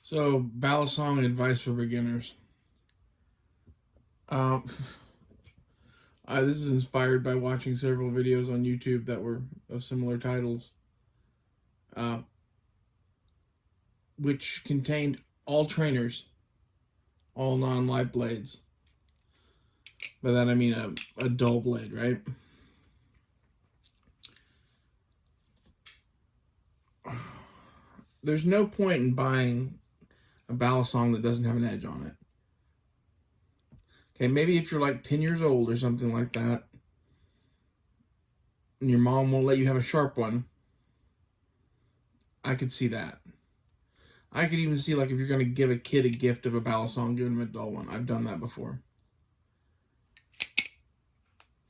So, Balisong advice for beginners. Um, this is inspired by watching several videos on YouTube that were of similar titles, uh, which contained all trainers, all non-live blades. By that I mean a dull blade, right? There's no point in buying a Balisong that doesn't have an edge on it. Okay, maybe if you're like 10 years old or something like that, and your mom won't let you have a sharp one, I could see that. I could even see, like, if you're going to give a kid a gift of a Balisong, give him a dull one. I've done that before.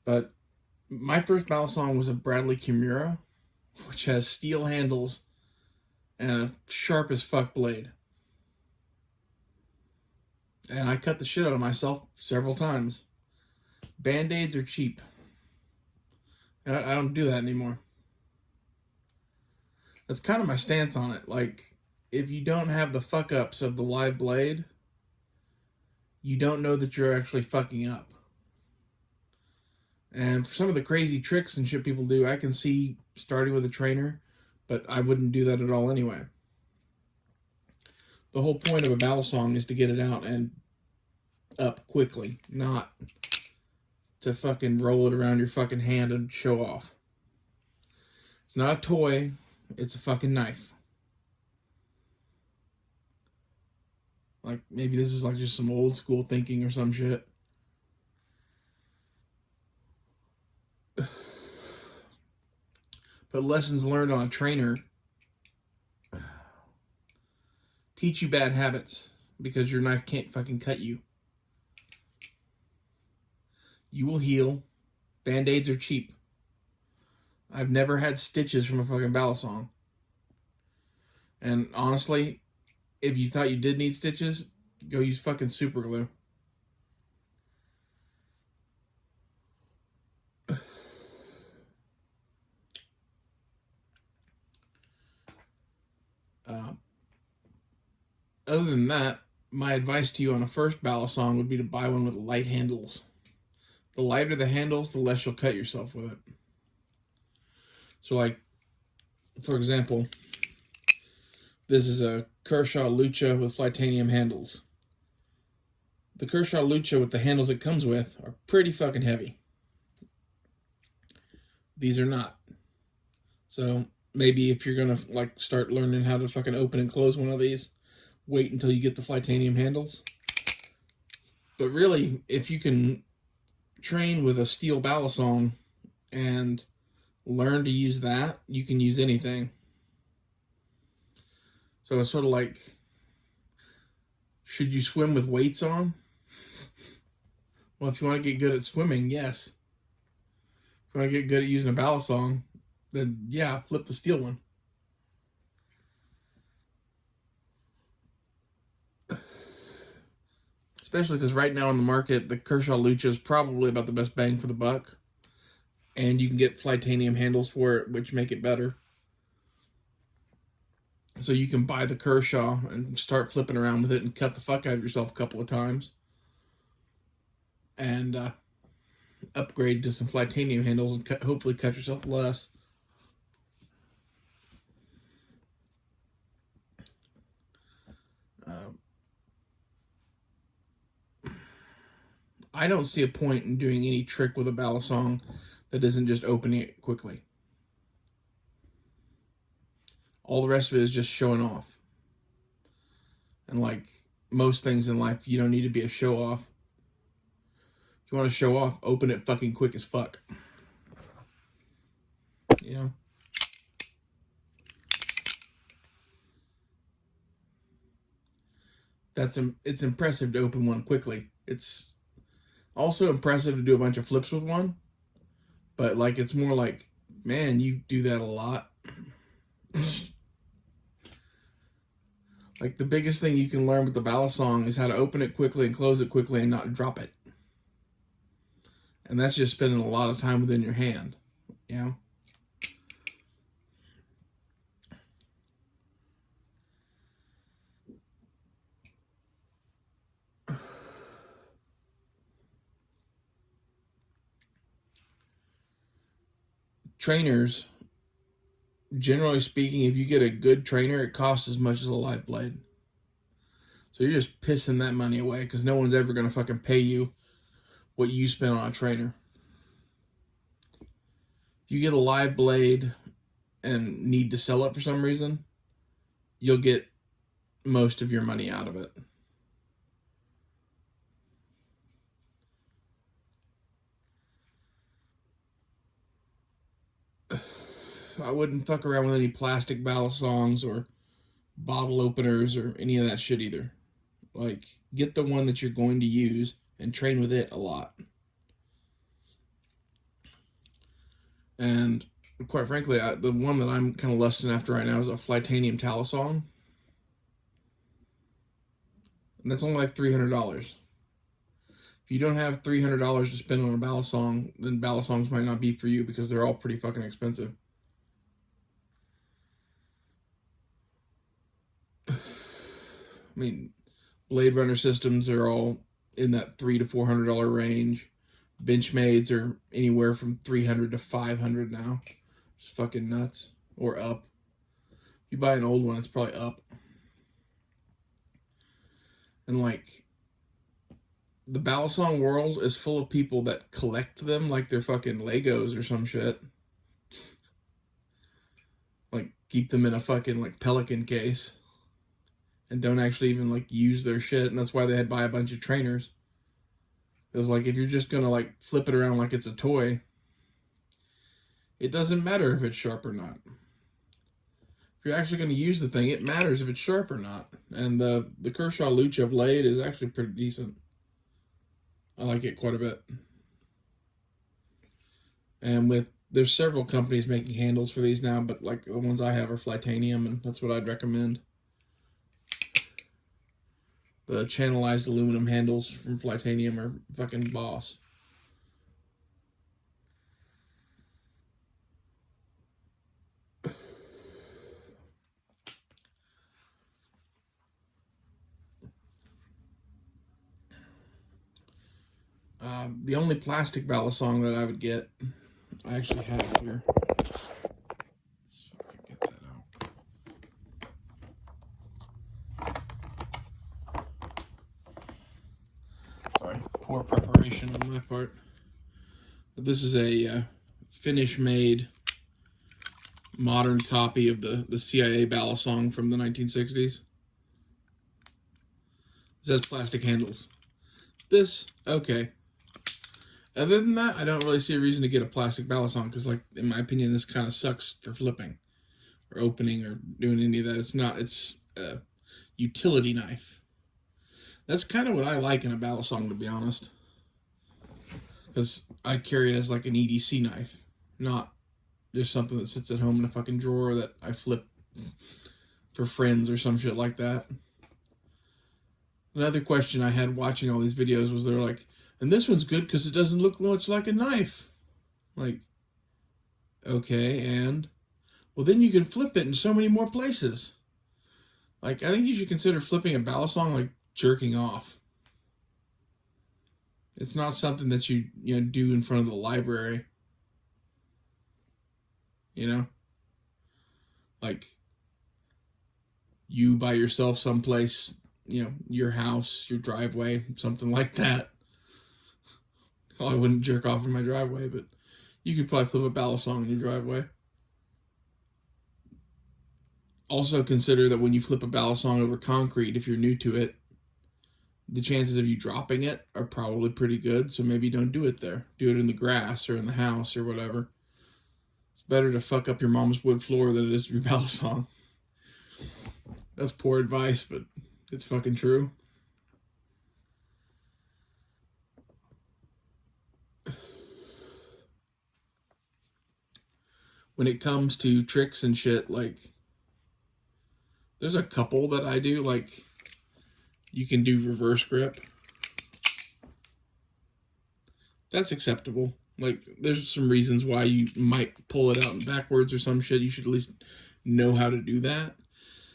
But my first Balisong was a Bradley Kimura, which has steel handles and a sharp as fuck blade. And I cut the shit out of myself several times. Band-Aids are cheap. I don't do that anymore. That's kind of my stance on it. Like, if you don't have the fuck-ups of the live blade, you don't know that you're actually fucking up. And for some of the crazy tricks and shit people do, I can see starting with a trainer, but I wouldn't do that at all anyway. The whole point of a Balisong is to get it out and up quickly, not to fucking roll it around your fucking hand and show off. It's not a toy, it's a fucking knife. Like, maybe this is like just some old school thinking or some shit. But lessons learned on a trainer teach you bad habits because your knife can't fucking cut you. You will heal. Band-Aids are cheap. I've never had stitches from a fucking Balisong. And honestly, if you thought you did need stitches, go use fucking super glue. Other than that, my advice to you on a first Balisong would be to buy one with light handles. The lighter the handles, the less you'll cut yourself with it. So, like, for example, this is a Kershaw Lucha with Flytanium handles. The Kershaw Lucha with the handles it comes with are pretty fucking heavy. These are not. So maybe if you're gonna like start learning how to fucking open and close one of these, wait until you get the Flytanium handles. But really, if you can train with a steel Balisong and learn to use that, you can use anything. So it's sort of like, should you swim with weights on? Well, if you want to get good at swimming, yes. If you want to get good at using a Balisong, then yeah, flip the steel one. Especially because right now in the market, the Kershaw Lucha is probably about the best bang for the buck. And you can get Flytanium handles for it, which make it better. So you can buy the Kershaw and start flipping around with it and cut the fuck out of yourself a couple of times. And upgrade to some Flytanium handles and hopefully cut yourself less. I don't see a point in doing any trick with a Balisong that isn't just opening it quickly. All the rest of it is just showing off. And like most things in life, you don't need to be a show-off. If you want to show off, open it fucking quick as fuck. You know? It's impressive to open one quickly. It's also impressive to do a bunch of flips with one. But like, it's more like, man, you do that a lot. Like, the biggest thing you can learn with the Balisong is how to open it quickly and close it quickly and not drop it. And that's just spending a lot of time within your hand, you know? trainers, generally speaking, if you get a good trainer, it costs as much as a live blade. So you're just pissing that money away because no one's ever going to fucking pay you what you spend on a trainer. If you get a live blade and need to sell it for some reason, you'll get most of your money out of it. I wouldn't fuck around with any plastic Balisongs or bottle openers or any of that shit either. Like, get the one that you're going to use and train with it a lot. And quite frankly, the one that I'm kind of lusting after right now is a Flitanium Talisong. And that's only like $300. If you don't have $300 to spend on a Balisong, then Balisongs might not be for you because they're all pretty fucking expensive. I mean, Blade Runner systems are all in that $300 to $400 range. Benchmades are anywhere from $300 to $500 now. Just fucking nuts. Or up. If you buy an old one, it's probably up. And like, the Balisong world is full of people that collect them like they're fucking Legos or some shit. Like, keep them in a fucking like Pelican case. And don't actually even like use their shit. And that's why they had to buy a bunch of trainers. Because like, if you're just gonna like flip it around like it's a toy, it doesn't matter if it's sharp or not. If you're actually going to use the thing, it matters if it's sharp or not. And the Kershaw Lucha blade is actually pretty decent. I like it quite a bit. And there's several companies making handles for these now, but like the ones I have are Flitanium, and that's what I'd recommend. The channelized aluminum handles from Flitanium are fucking boss. The only plastic Balisong that I would get, I actually have here. Let's get that out. Sorry, poor preparation on my part. But this is a Finnish-made modern copy of the CIA Balisong from the 1960s. This has plastic handles. This, okay. Other than that, I don't really see a reason to get a plastic Balisong because, like, in my opinion, this kind of sucks for flipping or opening or doing any of that. It's a utility knife. That's kind of what I like in a Balisong, to be honest. Because I carry it as like an EDC knife, not just something that sits at home in a fucking drawer that I flip for friends or some shit like that. Another question I had watching all these videos was they're like, and this one's good because it doesn't look much like a knife. Like, okay, and? Well, then you can flip it in so many more places. Like, I think you should consider flipping a Balisong like jerking off. It's not something that you do in front of the library. You know? Like, you by yourself someplace, your house, your driveway, something like that. Well, I wouldn't jerk off in my driveway, but you could probably flip a Balisong in your driveway. Also consider that when you flip a Balisong over concrete, if you're new to it, the chances of you dropping it are probably pretty good, so maybe don't do it there. Do it in the grass or in the house or whatever. It's better to fuck up your mom's wood floor than it is your Balisong. That's poor advice, but it's fucking true. When it comes to tricks and shit, like, there's a couple that I do, like, you can do reverse grip. That's acceptable. Like, there's some reasons why you might pull it out backwards or some shit. You should at least know how to do that.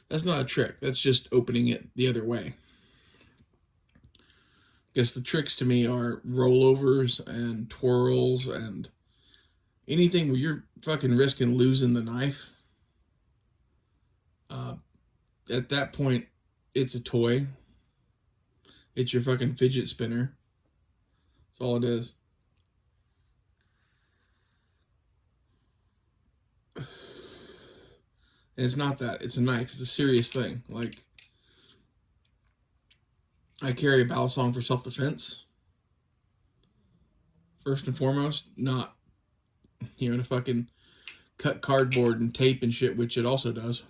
That's not a trick. That's just opening it the other way. I guess the tricks to me are rollovers and twirls and anything where you're fucking risking losing the knife, at that point, it's a toy. It's your fucking fidget spinner. That's all it is. And it's not that. It's a knife. It's a serious thing. Like, I carry a Balisong for self-defense. First and foremost, not, to fucking cut cardboard and tape and shit, which it also does.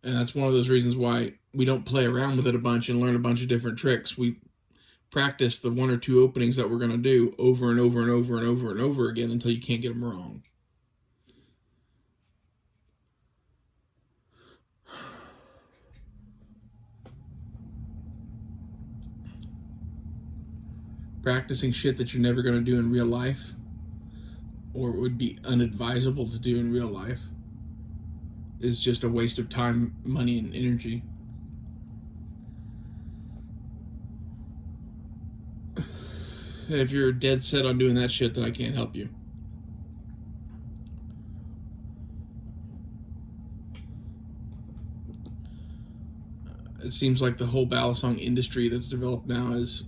And that's one of those reasons why we don't play around with it a bunch and learn a bunch of different tricks. We practice the 1 or 2 openings that we're going to do over and over and over and over and over again until you can't get them wrong. Practicing shit that you're never going to do in real life, or would be unadvisable to do in real life, is just a waste of time, money, and energy. And if you're dead set on doing that shit, then I can't help you. It seems like the whole Balisong industry that's developed now is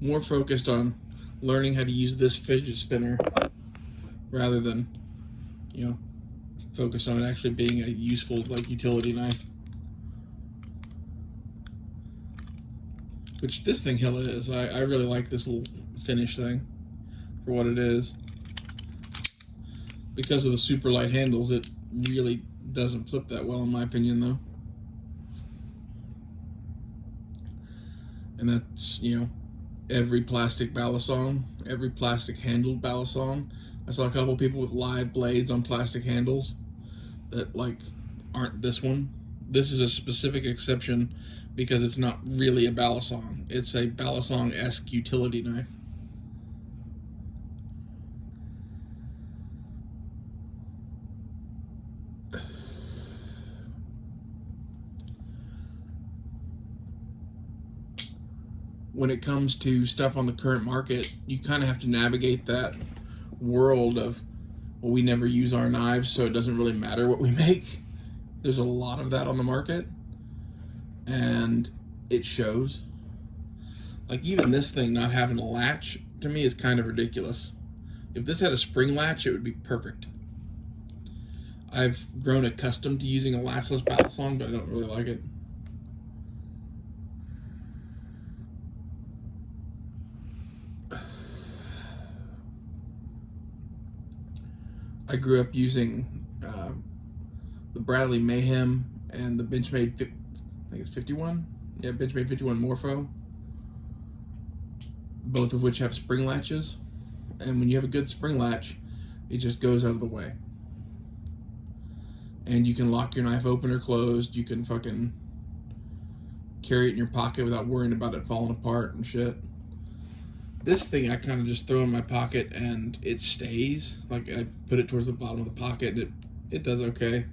more focused on learning how to use this fidget spinner rather than, focused on it actually being a useful, utility knife. Which this thing hell is. I really like this little finish thing for what it is. Because of the super light handles, it really doesn't flip that well in my opinion, though. And that's, every plastic Balisong, every plastic handled Balisong. I saw a couple people with live blades on plastic handles that aren't this one. This is a specific exception because it's not really a Balisong. It's a Balisong-esque utility knife. When it comes to stuff on the current market, you kind of have to navigate that world of, well, we never use our knives, so it doesn't really matter what we make. There's a lot of that on the market, and it shows. Even this thing not having a latch, to me, is kind of ridiculous. If this had a spring latch, it would be perfect. I've grown accustomed to using a latchless Balisong, but I don't really like it. I grew up using the Bradley Mayhem and the Benchmade, I think it's 51? Yeah, Benchmade 51 Morpho. Both of which have spring latches. And when you have a good spring latch, it just goes out of the way. And you can lock your knife open or closed. You can fucking carry it in your pocket without worrying about it falling apart and shit. This thing I kind of just throw in my pocket and it stays. I put it towards the bottom of the pocket and it does okay.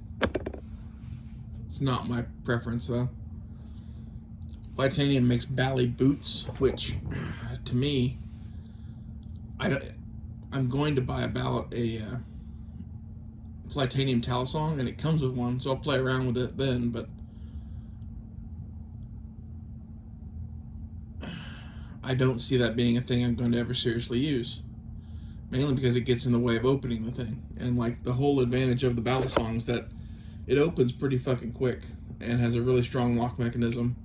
It's not my preference though. Titanium makes Bally boots, which to me, I'm going to buy a Titanium Balisong and it comes with one, so I'll play around with it then, but I don't see that being a thing I'm going to ever seriously use. Mainly because it gets in the way of opening the thing. And the whole advantage of the Balisong is that it opens pretty fucking quick and has a really strong lock mechanism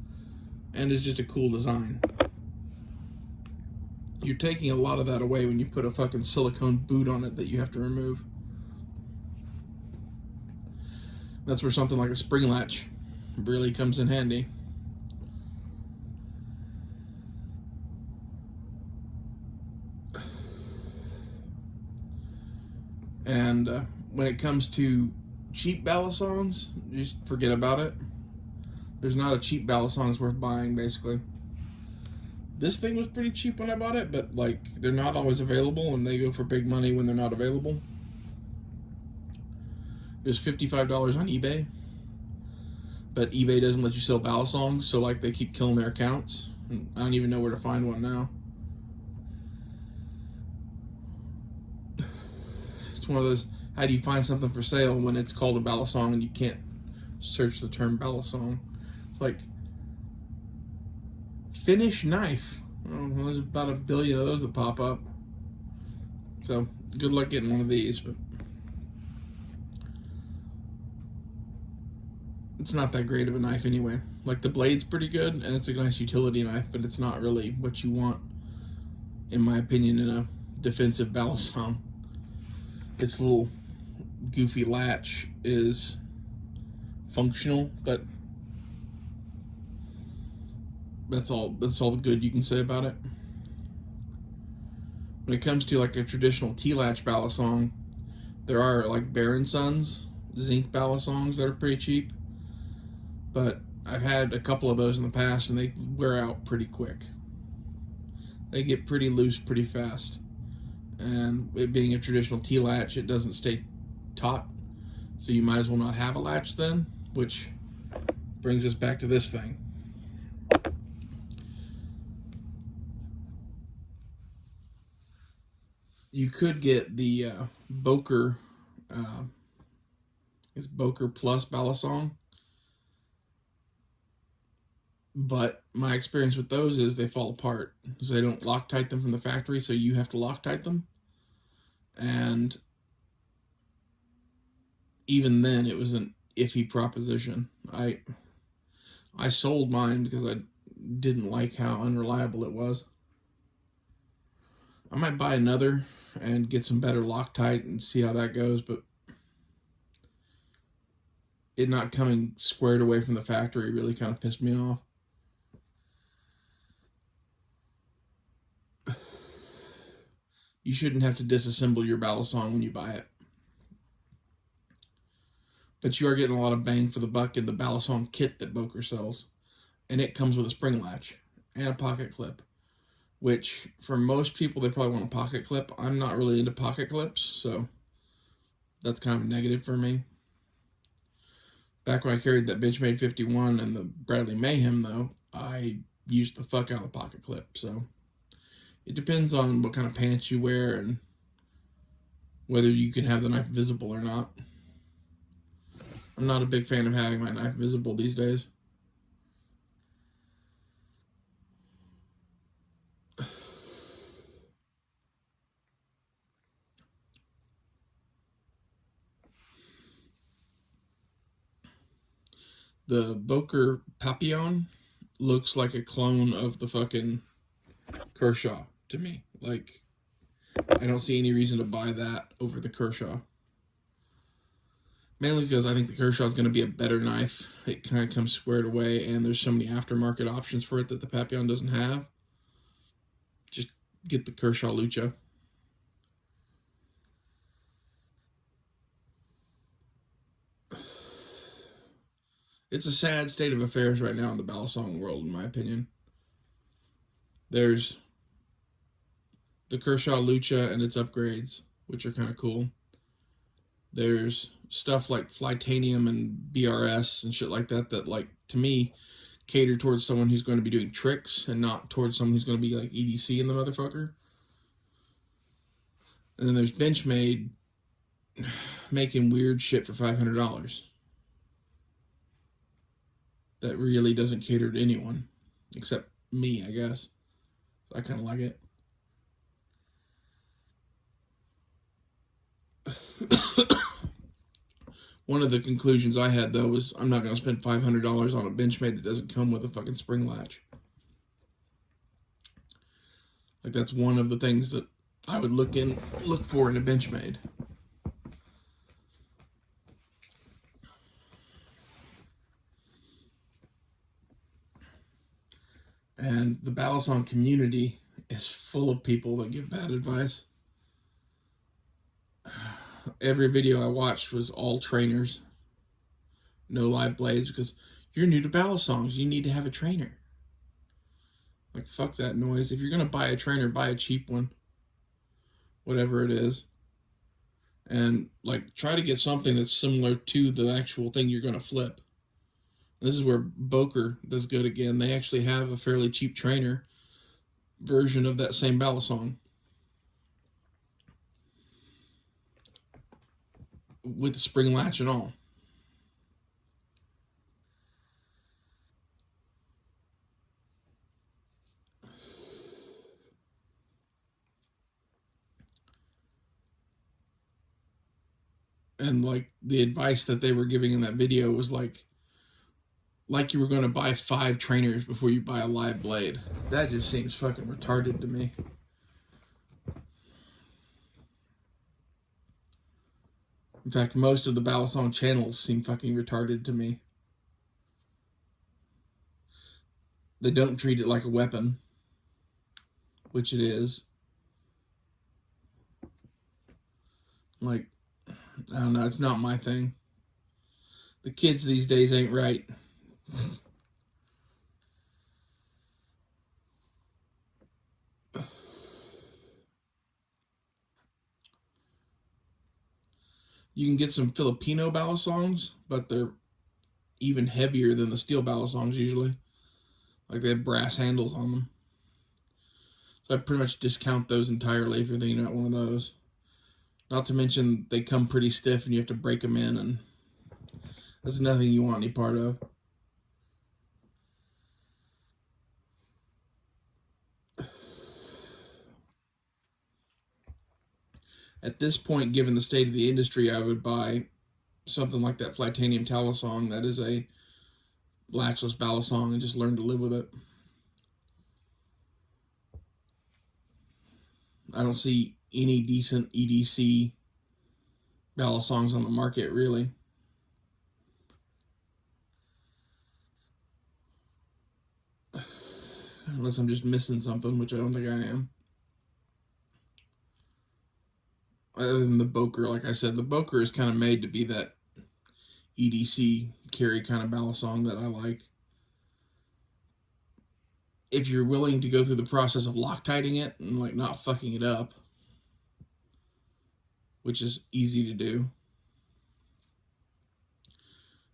and is just a cool design. You're taking a lot of that away when you put a fucking silicone boot on it that you have to remove. That's where something like a spring latch really comes in handy. And when it comes to cheap Balisongs, just forget about it. There's not a cheap Balisongs worth buying, basically. This thing was pretty cheap when I bought it, but they're not always available, and they go for big money when they're not available. It was $55 on eBay, but eBay doesn't let you sell Balisongs, so they keep killing their accounts. And I don't even know where to find one now. one of those, how do you find something for sale when it's called a balisong and you can't search the term balisong? It's like, Finnish knife. Well, there's about 1 billion of those that pop up. So, good luck getting one of these, but it's not that great of a knife anyway. Like, the blade's pretty good, and it's a nice utility knife, but it's not really what you want, in my opinion, in a defensive balisong. Its little goofy latch is functional, but that's all the good you can say about it. When it comes to like a traditional T-latch balisong, there are like Balisongs zinc balisongs that are pretty cheap, but I've had a couple of those in the past and they wear out pretty quick. They get pretty loose pretty fast, and it being a traditional T-latch, it doesn't stay taut, so you might as well not have a latch then, which brings us back to this thing. You could get the Boker, it's Boker Plus Balisong, but my experience with those is they fall apart because they don't Loctite them from the factory, so you have to Loctite them, and even then it was an iffy proposition. I sold mine because I didn't like how unreliable it was. I might buy another and get some better Loctite and see how that goes, but it not coming squared away from the factory really kind of pissed me off. You shouldn't have to disassemble your balisong when you buy it, but you are getting a lot of bang for the buck in the balisong kit that Boker sells, and it comes with a spring latch and a pocket clip, which for most people, they probably want a pocket clip. I'm not really into pocket clips, so that's kind of a negative for me. Back when I carried that Benchmade 51 and the Bradley Mayhem, though, I used the fuck out of the pocket clip. So it depends on what kind of pants you wear and whether you can have the knife visible or not. I'm not a big fan of having my knife visible these days. The Boker Papillon looks like a clone of the fucking Kershaw to me. Like, I don't see any reason to buy that over the Kershaw. Mainly because I think the Kershaw is going to be a better knife. It kind of comes squared away, and there's so many aftermarket options for it that the Papillon doesn't have. Just get the Kershaw Lucha. It's a sad state of affairs right now in the balisong world, in my opinion. There's the Kershaw Lucha and its upgrades, which are kind of cool. There's stuff like Flytanium and BRS and shit like that that, like, to me, cater towards someone who's going to be doing tricks and not towards someone who's going to be, like, EDC in the motherfucker. And then there's Benchmade making weird shit for $500. That really doesn't cater to anyone except me, I guess. So I kind of like it. One of the conclusions I had, though, was I'm not going to spend $500 on a Benchmade that doesn't come with a fucking spring latch. Like, that's one of the things that I would look for in a Benchmade. And the Balisong community is full of people that give bad advice. Every video I watched was all trainers. No live blades, because you're new to Balisongs. You need to have a trainer. Like, fuck that noise. If you're going to buy a trainer, buy a cheap one. Whatever it is. And, like, try to get something that's similar to the actual thing you're going to flip. This is where Boker does good again. They actually have a fairly cheap trainer version of that same Balisong. with the spring latch and all. And like the advice that they were giving in that video was like you were going to buy 5 trainers before you buy a live blade. That just seems fucking retarded to me. In fact, most of the Balisong channels seem fucking retarded to me. They don't treat it like a weapon, which it is. Like, I don't know, it's not my thing. The kids these days ain't right. You can get some Filipino Balisongs, but they're even heavier than the steel Balisongs usually. Like, they have brass handles on them. So I pretty much discount those entirely if you're thinking about one of those. Not to mention, they come pretty stiff and you have to break them in, and that's nothing you want any part of. At this point, given the state of the industry, I would buy something like that Flytanium Talisong that is a latchless Balisong and just learn to live with it. I don't see any decent EDC Balisongs on the market, really. Unless I'm just missing something, which I don't think I am. Other than the Boker, like I said, the Boker is kind of made to be that EDC carry kind of Balisong that I like. If you're willing to go through the process of Loctiting it and like not fucking it up, which is easy to do,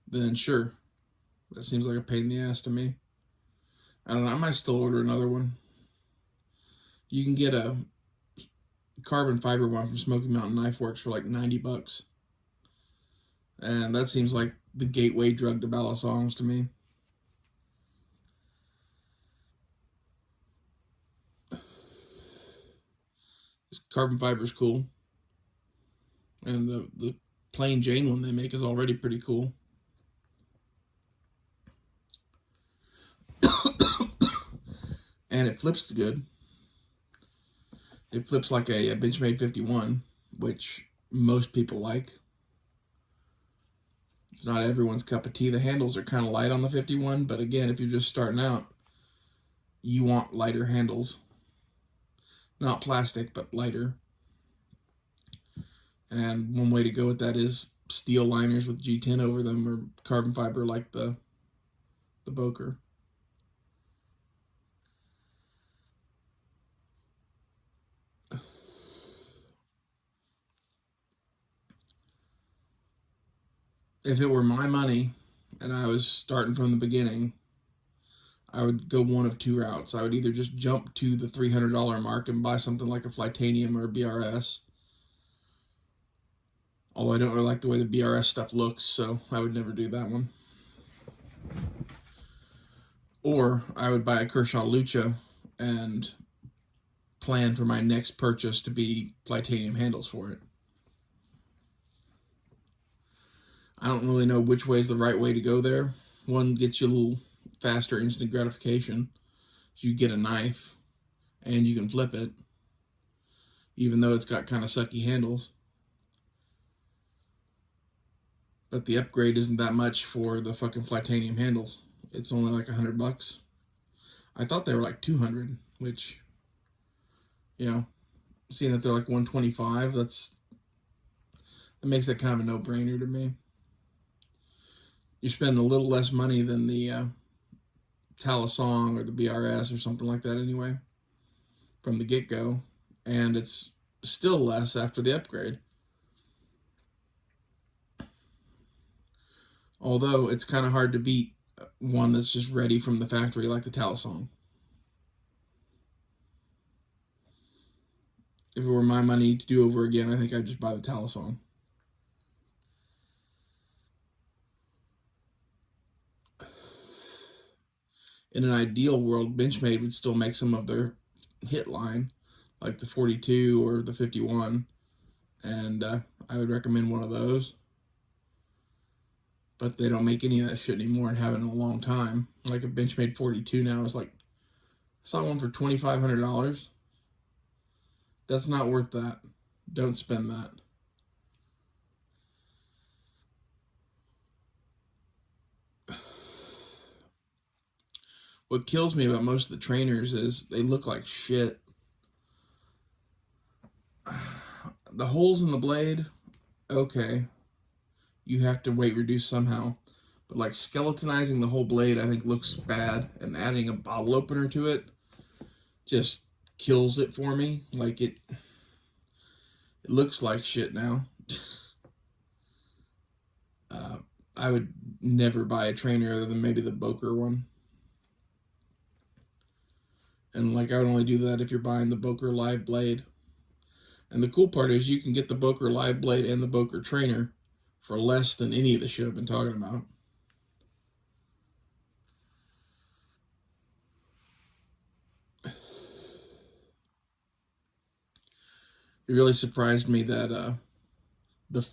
then sure. That seems like a pain in the ass to me. I don't know, I might still order another one. You can get a carbon fiber one from Smoky Mountain Knife Works for like $90. And that seems like the gateway drug to Balisongs to me. This carbon fiber is cool. And the plain Jane one they make is already pretty cool. And it flips good. It flips like a Benchmade 51, which most people like. It's not everyone's cup of tea. The handles are kind of light on the 51, but again, if you're just starting out, you want lighter handles. Not plastic, but lighter. And one way to go with that is steel liners with G10 over them, or carbon fiber like the Boker. If it were my money and I was starting from the beginning, I would go one of 2 routes. I would either just jump to the $300 mark and buy something like a Flytanium or a BRS. Although I don't really like the way the BRS stuff looks, so I would never do that one. Or I would buy a Kershaw Lucha and plan for my next purchase to be Flytanium handles for it. I don't really know which way is the right way to go there. One gets you a little faster instant gratification. You get a knife and you can flip it, even though it's got kind of sucky handles. But the upgrade isn't that much for the fucking Flytanium handles. It's only like $100. I thought they were like 200, which, you know, seeing that they're like 125, that makes that kind of a no-brainer to me. You spend a little less money than the Talisong or the BRS or something like that anyway, from the get-go, and it's still less after the upgrade. Although it's kind of hard to beat one that's just ready from the factory like the Talisong. If it were my money to do over again, I think I'd just buy the Talisong. in an ideal world, Benchmade would still make some of their hit line, like the 42 or the 51, and I would recommend one of those. But they don't make any of that shit anymore and haven't in a long time. Like a Benchmade 42 now is like, I saw one for $2,500. That's not worth that. Don't spend that. What kills me about most of the trainers is they look like shit. The holes in the blade, okay, you have to weight reduce somehow. But like skeletonizing the whole blade, I think looks bad, and adding a bottle opener to it just kills it for me. Like it looks like shit now. I would never buy a trainer other than maybe the Boker one. And like I would only do that if you're buying the Boker Live Blade. And the cool part is you can get the Boker Live Blade and the Boker trainer for less than any of the shit I've been talking about. It really surprised me that the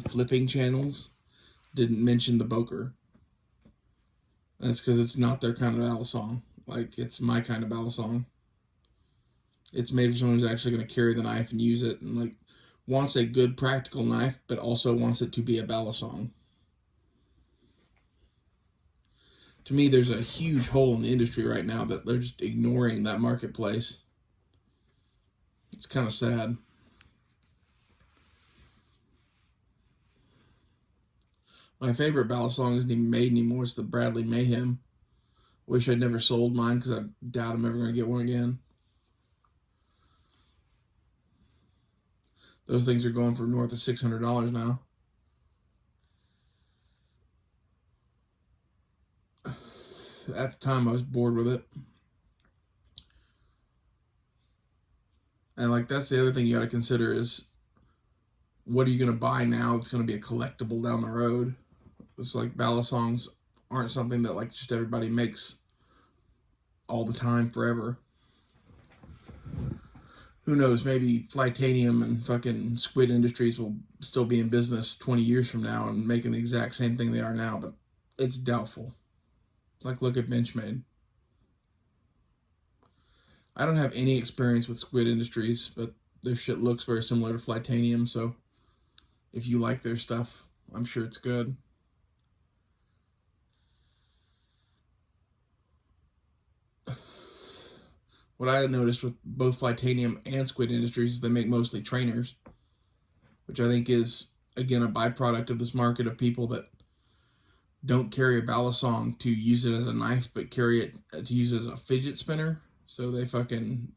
flipping channels didn't mention the Boker. That's because it's not their kind of balisong. Like, it's my kind of balisong. It's made for someone who's actually going to carry the knife and use it, and like wants a good practical knife, but also wants it to be a balisong. To me, there's a huge hole in the industry right now that they're just ignoring that marketplace. It's kind of sad. My favorite balisong isn't even made anymore. It's the Bradley Mayhem. Wish I'd never sold mine because I doubt I'm ever going to get one again. Those things are going for north of $600 now. At the time, I was bored with it. And like that's the other thing you got to consider is what are you going to buy now that's going to be a collectible down the road? It's like balisongs aren't something that like just everybody makes all the time forever. Who knows, maybe Flytanium and fucking Squid Industries will still be in business 20 years from now and making the exact same thing they are now, but it's doubtful. Like, look at Benchmade. I don't have any experience with Squid Industries, but their shit looks very similar to Flytanium, so if you like their stuff, I'm sure it's good. What I noticed with both Flytanium and Squid Industries is they make mostly trainers, which I think is, again, a byproduct of this market of people that don't carry a balisong to use it as a knife, but carry it to use it as a fidget spinner. So they fucking